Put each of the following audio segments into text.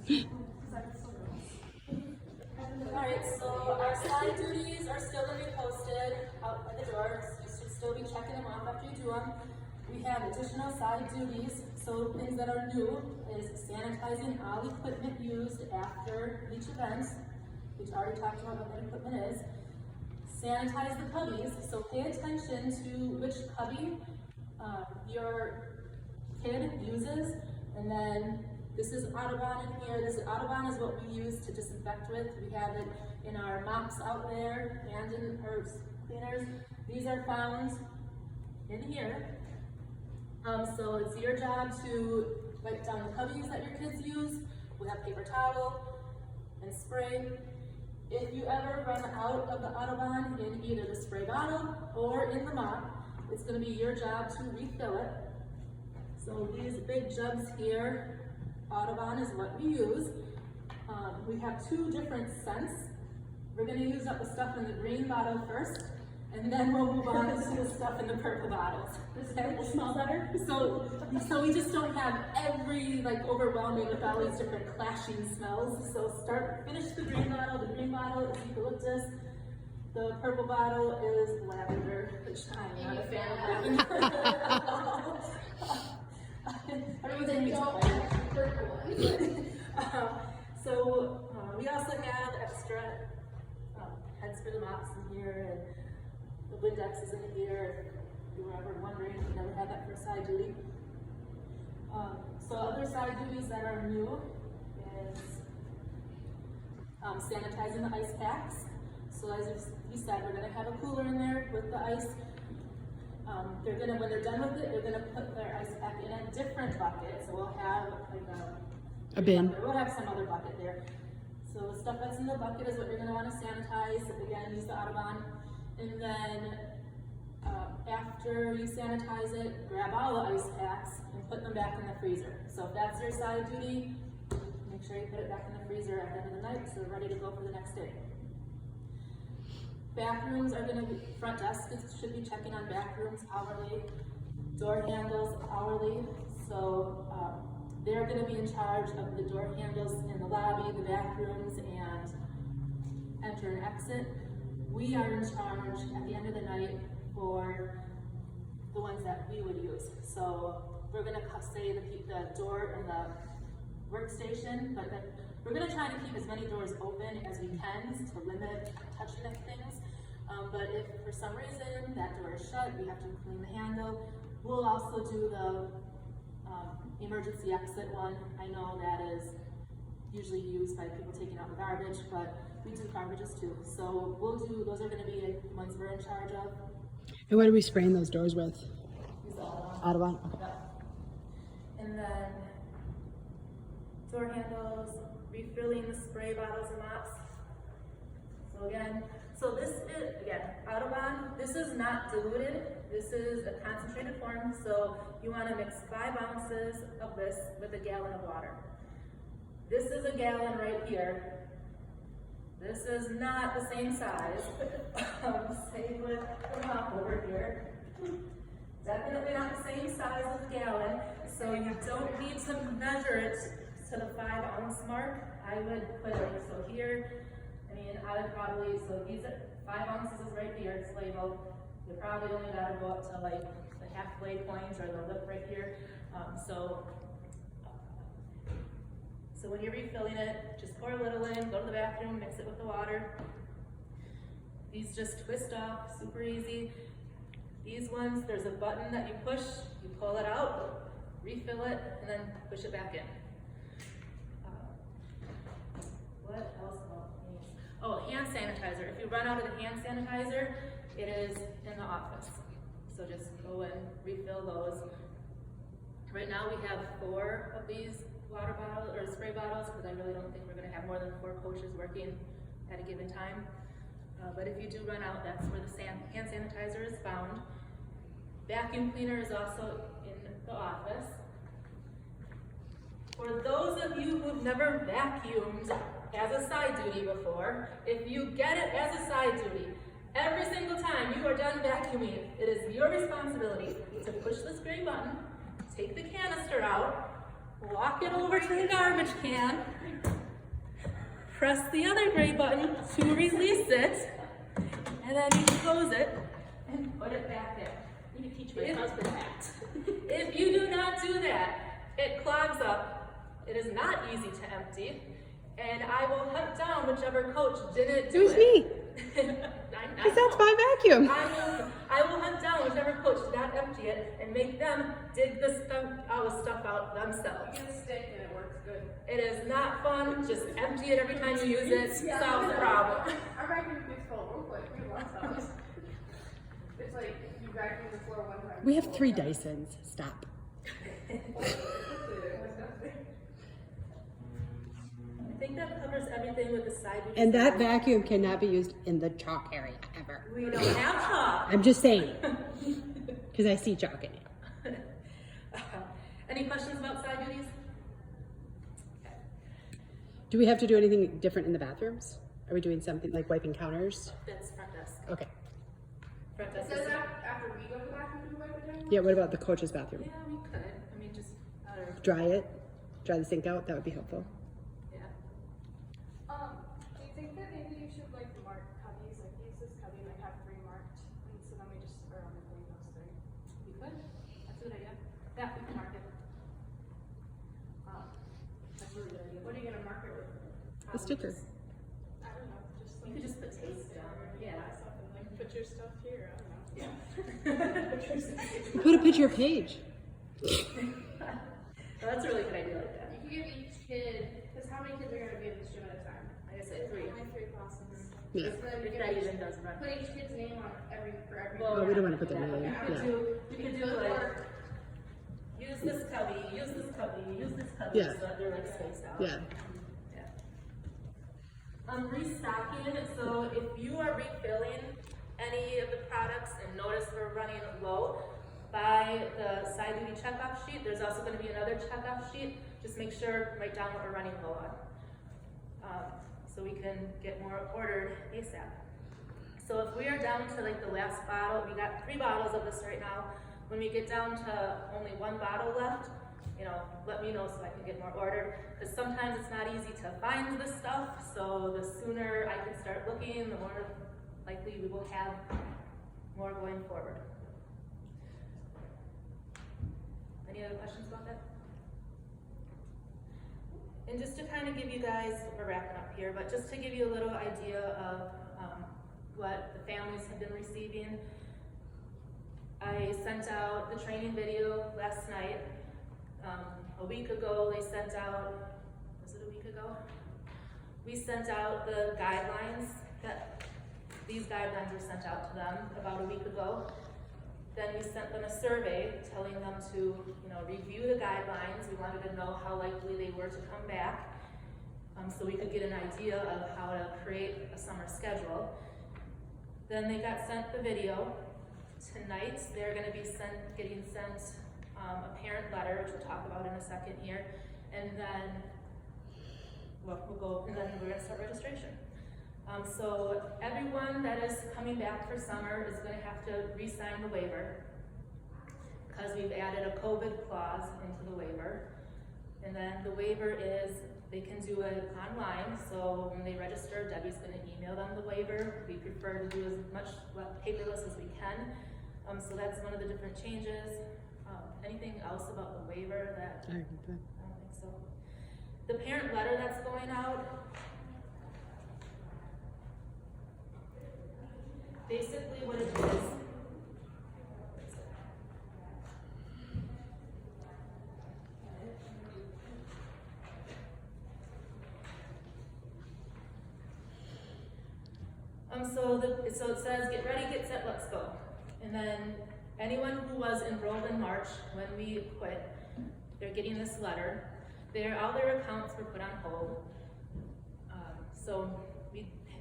Alright, so our side duties are still going to be posted out at the doors. You should still be checking them off after you do them. We have additional side duties, so things that are new is sanitizing all equipment used after each event. We've already talked about what that equipment is. Sanitize the cubbies, so pay attention to which cubby your kid uses, and then this is Audubon in here. This Audubon is what we use to disinfect with. We have it in our mops out there and in our cleaners. These are found in here. So it's your job to wipe down the cubbies that your kids use with a paper towel and spray. If you ever run out of the Audubon in either the spray bottle or in the mop, it's going to be your job to refill it. So these big jugs here, Audubon is what we use. We have two different scents. We're going to use up the stuff in the green bottle first, and then we'll move on to the stuff in the purple bottles. Okay? Will smell better? So we just don't have every overwhelming with all these different clashing smells. So finish the green bottle is eucalyptus. The purple bottle is lavender, which I'm not a fan of lavender. Everyone's in purple one. So we also have extra heads for the mops in here, and the Windex is in here. If you were ever wondering, we never had that for side duty. So other side duties that are new is sanitizing the ice packs. So as we said, we're going to have a cooler in there with the ice. When they're done with it, they're going to put their ice pack in a different bucket. So we'll have a bin. We'll have some other bucket there. So the stuff that's in the bucket is what you're going to want to sanitize. Again, use the Audubon. And then after you sanitize it, grab all the ice packs and put them back in the freezer. So if that's your side duty, make sure you put it back in the freezer at the end of the night so they're ready to go for the next day. Bathrooms are going to be, front desk should be checking on bathrooms hourly, door handles hourly. So they're going to be in charge of the door handles in the lobby, the bathrooms, and enter and exit. We are in charge at the end of the night for the ones that we would use. So we're going to say the door in the workstation, but then we're going to try to keep as many doors open as we can to limit touching of things. But if for some reason that door is shut, we have to clean the handle. We'll also do the emergency exit one. I know that is usually used by people taking out the garbage, but we do garbages too. So those are going to be the ones we're in charge of. And what are we spraying those doors with? Use the Audubon. Audubon? Okay. Yep. And then door handles, refilling the spray bottles and mops. So this is, Audubon, this is not diluted. This is a concentrated form. So you want to mix 5 ounces of this with a gallon of water. This is a gallon right here. This is not the same size. Same with the mop over here. Definitely not the same size as a gallon. So you don't need to measure it to the 5 ounce mark. I would put it, so here, I would probably, so these are 5 ounces is right here, it's labeled. You probably only gotta go up to the halfway point or the lip right here. So when you're refilling it, just pour a little in, go to the bathroom, mix it with the water. These just twist off, super easy. These ones, there's a button that you push, you pull it out, refill it, and then push it back in. What else? Oh, hand sanitizer. If you run out of the hand sanitizer, it is in the office. So just go and refill those. Right now we have 4 of these water bottles or spray bottles because I really don't think we're going to have more than 4 coaches working at a given time. But if you do run out, that's where the hand sanitizer is found. Vacuum cleaner is also in the office. For those of you who've never vacuumed as a side duty before, if you get it as a side duty, every single time you are done vacuuming, it is your responsibility to push this gray button, take the canister out, walk it over to the garbage can, press the other gray button to release it, and then you close it and put it back in. You can teach my husband that. If you do not do that, it clogs up. It is not easy to empty, and I will hunt down whichever coach didn't do Who's it. me? I Because that's my vacuum. I will hunt down whichever coach did not empty it and make them dig the stuff out themselves. You get a stick and it works good. It is not fun. Just empty it every time you use it. Solve the problem. Our vacuum gets full real quick. We lost those. It's like you vacuum the floor one time. We have 3 Dysons. Stop. I think that covers everything with the side. And that vacuum cannot be used in the chalk area ever. We don't have chalk. I'm just saying. Because I see chalk in it. Any questions about side duties? Okay. Do we have to do anything different in the bathrooms? Are we doing something like wiping counters? That's front desk. Okay. Front It desk. says is- after we go to the bathroom, do we wipe it down? Yeah, what about the coach's bathroom? Yeah, we could. I mean, just Dry it? Dry the sink out? That would be helpful. yeah. Do you think that maybe you should like mark cubbies, like use this cubby, like have 3 marked, and so then we just are only doing those 3? We could. That's a good idea. Yeah, we can mark it. That's a really good idea. What are you gonna mark it with? A sticker. I don't know, just You like could just put taste down. Yeah. something like put your stuff here. I don't know. Yeah. Put a picture page. Well, that's a really good idea like that. You could give each kid, because how many kids are gonna be in this gym at a time? Like I said, 3. Only 3 classes. Yeah. So then If you that could even does run. put each kid's name on for every. Well, we don't want to put their name. You could Yeah. do like, use this cubby, use this cubby, use this cubby, Yeah. so that they're like spaced out. Yeah. Restocking, so if you are refilling any of the products and notice we're running low, buy the side duty checkoff sheet. There's also gonna be another checkoff sheet. Just make sure, write down what we're running low on. So we can get more ordered ASAP. So if we are down to like the last bottle, we got 3 bottles of this right now. When we get down to only 1 bottle left, you know, let me know so I can get more ordered. Because sometimes it's not easy to find this stuff, so the sooner I can start looking, the more likely we will have more going forward. Any other questions about that? And just to kind of give you guys, we're wrapping up here, but just to give you a little idea of what the families have been receiving, I sent out the training video last night. A week ago, they sent out, was it a week ago? We sent out the guidelines, these guidelines were sent out to them about a week ago. Then we sent them a survey telling them to, you know, review the guidelines. We wanted to know how likely they were to come back, so we could get an idea of how to create a summer schedule. Then they got sent the video. Tonight, they're gonna be getting sent a parent letter, which we'll talk about in a second here, and then, well, and then we're gonna start registration. So everyone that is coming back for summer is gonna have to re-sign the waiver, because we've added a COVID clause into the waiver. And then the waiver is, they can do it online, so when they register, Debbie's gonna email them the waiver. We prefer to do as much paperless as we can. So that's one of the different changes. Anything else about the waiver that, I don't think so. The parent letter that's going out, basically what it is, so it says, get ready, get set, let's go. And then anyone who was enrolled in March when we quit, they're getting this letter. All their accounts were put on hold.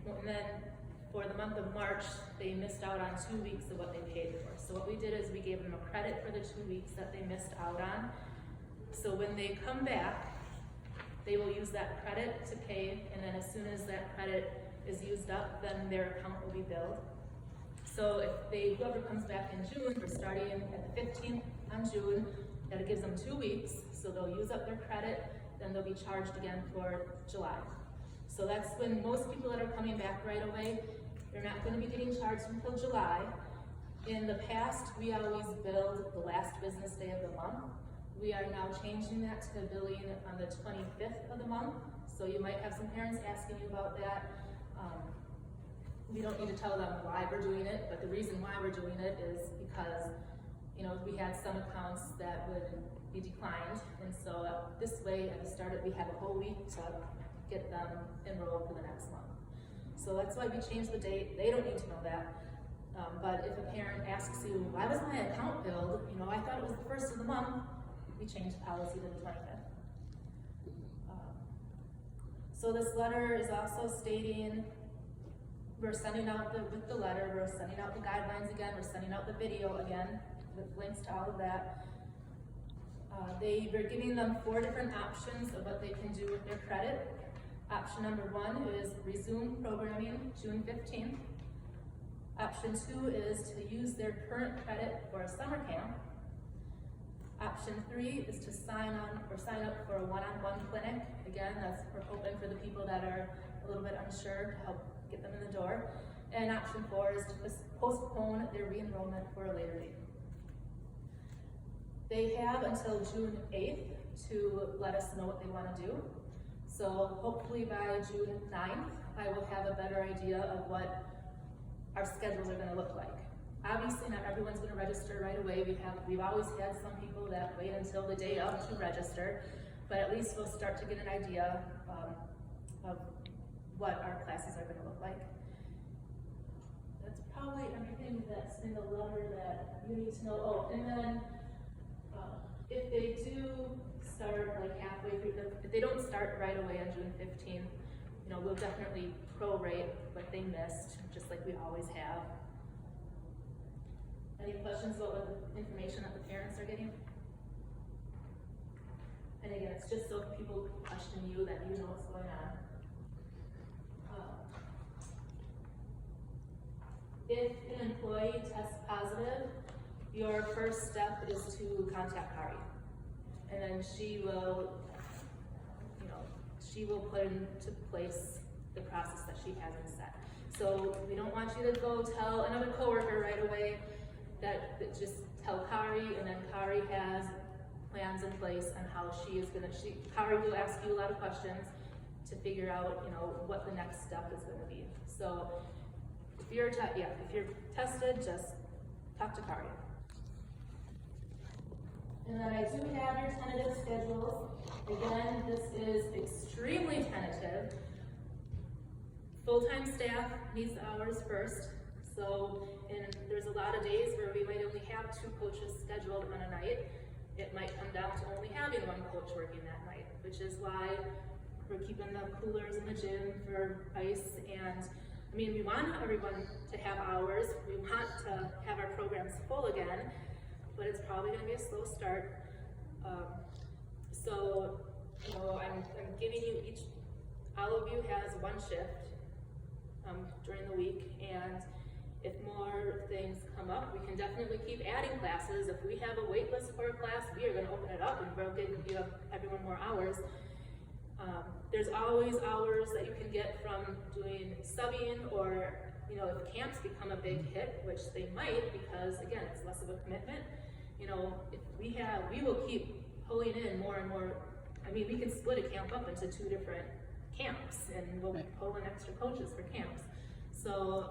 And then for the month of March, they missed out on 2 weeks of what they paid for. So what we did is we gave them a credit for the 2 weeks that they missed out on. So when they come back, they will use that credit to pay, and then as soon as that credit is used up, then their account will be billed. So if whoever comes back in June, we're starting at the 15th on June, that gives them 2 weeks, so they'll use up their credit, then they'll be charged again for July. So that's when most people that are coming back right away, they're not gonna be getting charged until July. In the past, we always billed the last business day of the month. We are now changing that to billing on the 25th of the month. So you might have some parents asking you about that. We don't need to tell them why we're doing it, but the reason why we're doing it is because, you know, we had some accounts that would be declined. And so this way, at the start, we have a whole week to get them enrolled for the next month. So that's why we changed the date. They don't need to know that. But if a parent asks you, why was my account billed? You know, I thought it was the 1st of the month. We changed the policy to the 25th. So this letter is also stating, we're sending out with the letter, we're sending out the guidelines again, we're sending out the video again, with links to all of that. We're giving them 4 different options of what they can do with their credit. Option number 1 is resume programming June 15th. Option 2 is to use their current credit for a summer camp. Option 3 is to sign up for a one-on-one clinic. Again, we're hoping for the people that are a little bit unsure to help get them in the door. And option 4 is to postpone their re-enrollment for a later date. They have until June 8th to let us know what they want to do. So hopefully by June 9th, I will have a better idea of what our schedules are going to look like. Obviously, not everyone's going to register right away. We've always had some people that wait until the day of to register, but at least we'll start to get an idea of what our classes are going to look like. That's probably everything that's in the letter that you need to know. Oh, and then if they do start like halfway through, if they don't start right away on June 15th, you know, we'll definitely prorate what they missed, just like we always have. Any questions about what the information that the parents are getting? And again, it's just so if people question you that you know what's going on. If an employee tests positive, your first step is to contact Kari. And then she will put into place the process that she has in set. So we don't want you to go tell another coworker right away that just tell Kari, and then Kari has plans in place on how Kari will ask you a lot of questions to figure out, you know, what the next step is going to be. So if you're tested, just talk to Kari. And then I do have your tentative schedules. Again, this is extremely tentative. Full-time staff needs the hours first. So there's a lot of days where we might only have 2 coaches scheduled on a night. It might come down to only having 1 coach working that night, which is why we're keeping the coolers in the gym for ice. And I mean, we want everyone to have hours. We want to have our programs full again, but it's probably going to be a slow start. So, you know, I'm giving you all of you has 1 shift during the week, and if more things come up, we can definitely keep adding classes. If we have a wait list for a class, we are going to open it up and we'll give everyone more hours. There's always hours that you can get from doing subbing, or, you know, if camps become a big hit, which they might, because again, it's less of a commitment. You know, if we will keep pulling in more and more. I mean, we can split a camp up into 2 different camps, and we'll pull in extra coaches for camps. So,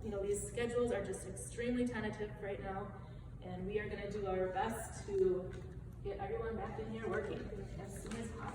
you know, these schedules are just extremely tentative right now, and we are going to do our best to get everyone back in here working as soon as possible.